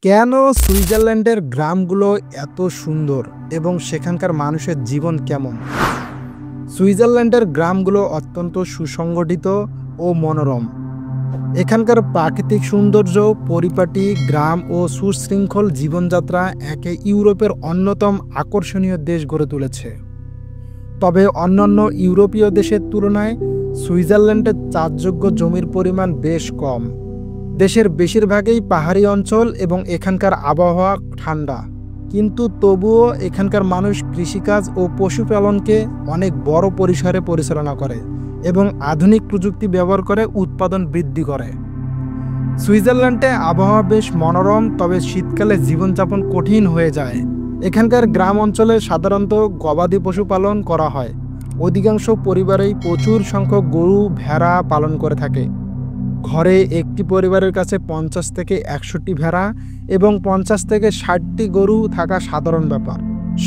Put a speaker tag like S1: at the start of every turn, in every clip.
S1: কেন সুইজারল্যান্ডের গ্রামগুলো এত সুন্দর এবং সেখানকার মানুষের জীবন কেমন? সুইজারল্যান্ডের গ্রামগুলো অত্যন্ত সুসংগঠিত ও মনোরম। এখানকার প্রাকৃতিক সৌন্দর্য, পরিপাটি গ্রাম ও সুশৃঙ্খল জীবনযাত্রা একে ইউরোপের অন্যতম আকর্ষণীয় দেশ গড়ে তুলেছে। তবে অন্যান্য ইউরোপীয় দেশের তুলনায় সুইজারল্যান্ডের চাষযোগ্য জমির পরিমাণ বেশ কম। দেশের বেশিরভাগই পাহাড়ি অঞ্চল এবং এখানকার আবহাওয়া ঠান্ডা, কিন্তু তবুও এখানকার মানুষ কৃষিকাজ ও পশুপালনকে অনেক বড় পরিসরে পরিচালনা করে এবং আধুনিক প্রযুক্তি ব্যবহার করে উৎপাদন বৃদ্ধি করে। সুইজারল্যান্ডে আবহাওয়া বেশ মনোরম, তবে শীতকালে জীবনযাপন কঠিন হয়ে যায়। এখানকার গ্রাম অঞ্চলে সাধারণত গবাদি পশু পালন করা হয়। অধিকাংশ পরিবারেই প্রচুর সংখ্যক গরু, ভেড়া পালন করে থাকে। ঘরে একটি পরিবারের কাছে 50 থেকে 100টি ভেড়া এবং 50 থেকে 60টি গরু থাকা সাধারণ ব্যাপার।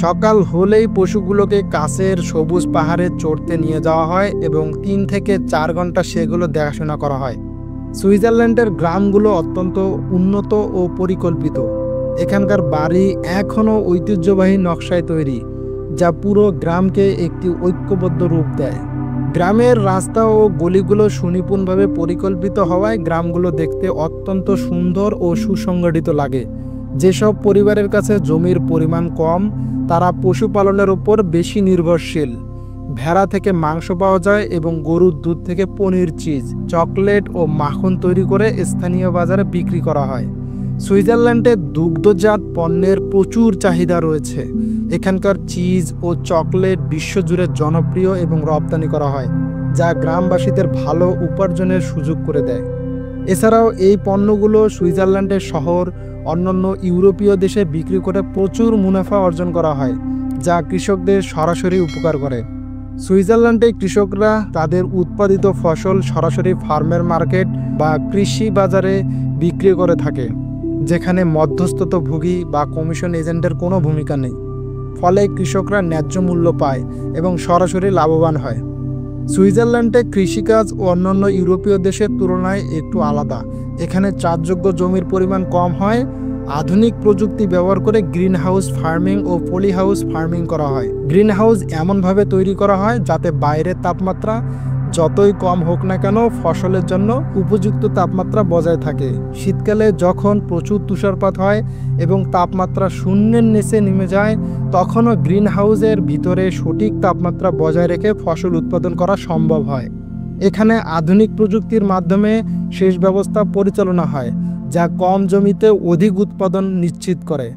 S1: সকাল হলেই পশুগুলোকে কাছের সবুজ পাহাড়ে চড়তে নিয়ে যাওয়া হয় এবং 3 থেকে 4 ঘন্টা সেগুলো দেখাশোনা করা হয়। সুইজারল্যান্ডের গ্রামগুলো অত্যন্ত উন্নত ও পরিকল্পিত। এখানকার বাড়ি এখনও ঐতিহ্যবাহী নকশায় তৈরি, যা পুরো গ্রামকে একটি ঐক্যবদ্ধ রূপ দেয়। গ্রামের রাস্তা ও গলিগুলো সুনিপুণভাবে পরিকল্পিত হওয়ায় গ্রামগুলো দেখতে অত্যন্ত সুন্দর ও সুসংগঠিত লাগে। যেসব পরিবারের কাছে জমির পরিমাণ কম, তারা পশুপালনের উপর বেশি নির্ভরশীল। ভেড়া থেকে মাংস পাওয়া যায় এবং গরুর দুধ থেকে পনির, চিজ, চকলেট ও মাখন তৈরি করে স্থানীয় বাজারে বিক্রি করা হয়। সুইজারল্যান্ডে দুগ্ধজাত পণ্যের প্রচুর চাহিদা রয়েছে। এখানকার চিজ ও চকলেট বিশ্বজুড়ে জনপ্রিয় এবং রপ্তানি করা হয়, যা গ্রামবাসীদের ভালো উপার্জনের সুযোগ করে দেয়। এছাড়াও এই পণ্যগুলো সুইজারল্যান্ডের শহর অন্যান্য ইউরোপীয় দেশে বিক্রি করে প্রচুর মুনাফা অর্জন করা হয়, যা কৃষকদের সরাসরি উপকার করে। সুইজারল্যান্ডে কৃষকরা তাদের উৎপাদিত ফসল সরাসরি ফার্মের মার্কেট বা কৃষি বাজারে বিক্রি করে থাকে, যেখানে মধ্যস্থতাভোগী বা কমিশন এজেন্টের কোনো ভূমিকা নেই। ফলে কৃষকরা ন্যায্য মূল্য পায় এবং সরাসরি লাভবান হয়। সুইজারল্যান্ডে কৃষিকাজ ও অন্যান্য ইউরোপীয় দেশের তুলনায় একটু আলাদা। এখানে চাষযোগ্য জমির পরিমাণ কম হয়। আধুনিক প্রযুক্তি ব্যবহার করে গ্রিন হাউস ফার্মিং ও পলি হাউস ফার্মিং করা হয়। গ্রিন হাউস এমনভাবে তৈরি করা হয় যাতে বাইরের তাপমাত্রা যতই কম হোক না কেন, ফসলের জন্য উপযুক্ত তাপমাত্রা বজায় থাকে। শীতকালে যখন প্রচুর তুষারপাত হয় এবং তাপমাত্রা শূন্যের নিচে নেমে যায়, তখনও গ্রিন হাউসের ভিতরে সঠিক তাপমাত্রা বজায় রেখে ফসল উৎপাদন করা সম্ভব হয়। এখানে আধুনিক প্রযুক্তির মাধ্যমে সেচ ব্যবস্থা পরিচালনা হয়, যা কম জমিতে অধিক উৎপাদন নিশ্চিত করে।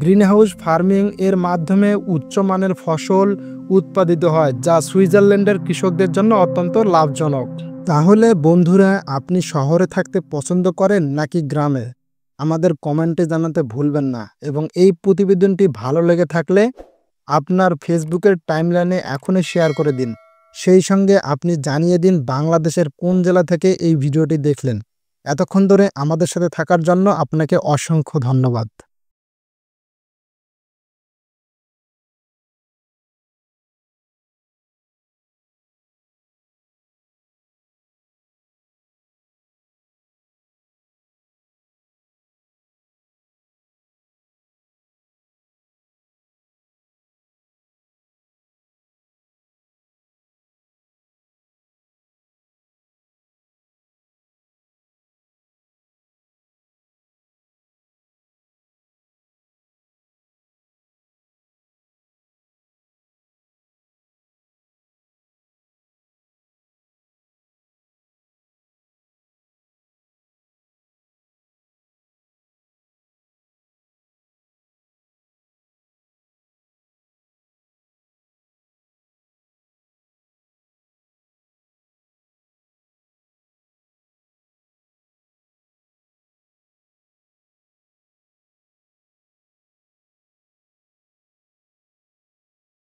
S1: গ্রিনহাউস ফার্মিং এর মাধ্যমে উচ্চমানের ফসল উৎপাদিত হয়, যা সুইজারল্যান্ডের কৃষকদের জন্য অত্যন্ত লাভজনক। তাহলে বন্ধুরা, আপনি শহরে থাকতে পছন্দ করেন নাকি গ্রামে? আমাদের কমেন্টে জানাতে ভুলবেন না। এবং এই প্রতিবেদনটি ভালো লেগে থাকলে আপনার ফেসবুকের টাইমলাইনে এখনই শেয়ার করে দিন। সেই সঙ্গে আপনি জানিয়ে দিন বাংলাদেশের কোন জেলা থেকে এই ভিডিওটি দেখলেন। এতক্ষণ ধরে আমাদের সাথে থাকার জন্য আপনাকে অসংখ্য ধন্যবাদ।